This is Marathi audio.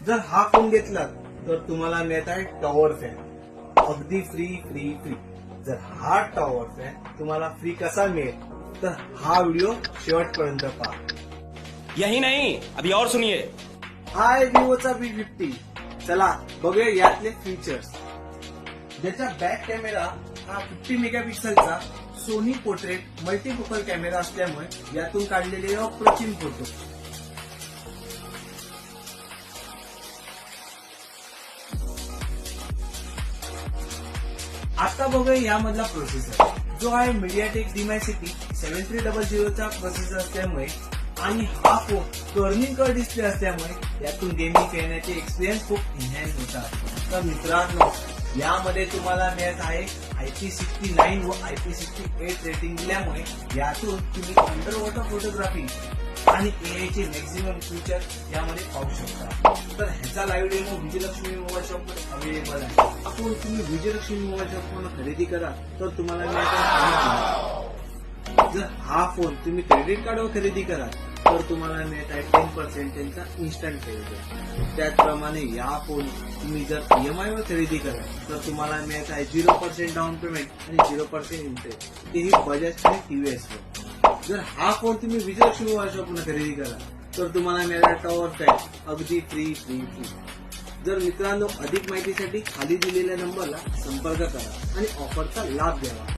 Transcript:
जर हा फोन घेतला तर तुम्हाला मिळत आहे टॉवर फॅन अगदी फ्री फ्री फ्री. जर हा टॉवर फॅन तुम्हाला फ्री कसा मिळेल तर हा व्हिडिओ शेवटपर्यंत पहा. यही नहीं, अभी और सुनिए. हाय विवोचा V50. चला बघूया यातले फीचर्स. ज्याचा बॅक कॅमेरा हा 50 मेगापिक्सलचा सोनी पोर्ट्रेट मल्टीफोकल कॅमेरा असल्यामुळे यातून काढलेले अप्रतिम फोटो. आता बघूया यामधला प्रोसेसर जो आहे MediaTek Dimensity 7300 चा प्रोसेसर असल्यामुळे आणि हा फोन टर्निंग कर्व डिस्प्ले असल्यामुळे यातून गेमिंग खेळण्याचे एक्सपिरियन्स खूप एनहॅन्स होतात. तर मित्रांनो यामध्ये तुम्हाला मिळत आहे IP69 व IP68 रेटिंग दिल्यामुळे यातून तुम्ही अंडर वॉटर फोटोग्राफी आणि AI चे मॅक्झिमम फीचर यामध्ये पाहू शकता. तर ह्याचा live demo Vijayalakshmi mobile shop वर अवेलेबल आहे. आपण तुम्ही विजयलक्ष्मी मोबाईल शॉप वर खरेदी करा तर तुम्हाला मिळत आहे. जर हा फोन तुम्ही क्रेडिट कार्डवर खरेदी कराल तर तुम्हाला मिळत आहे 10% त्यांचा इन्स्टंट क्रेडिट. त्याचप्रमाणे या फोन तुम्ही जर EMI वर खरेदी कराल तर तुम्हाला मिळत आहे 0% डाऊन पेमेंट आणि 0% इंटरेस्ट, तेही बजाज आणि TVS वर. जर हा फोन तुम्ही विजयलक्ष्मी मोबाईल शॉपवर खरेदी कराल तर तुम्हाला मिळणार टॉवर फॅन अगदी फ्री फ्री फ्री. जर मित्रांनो अधिक माहितीसाठी खाली दिलेल्या नंबरला संपर्क करा आणि ऑफरचा लाभ घ्यावा.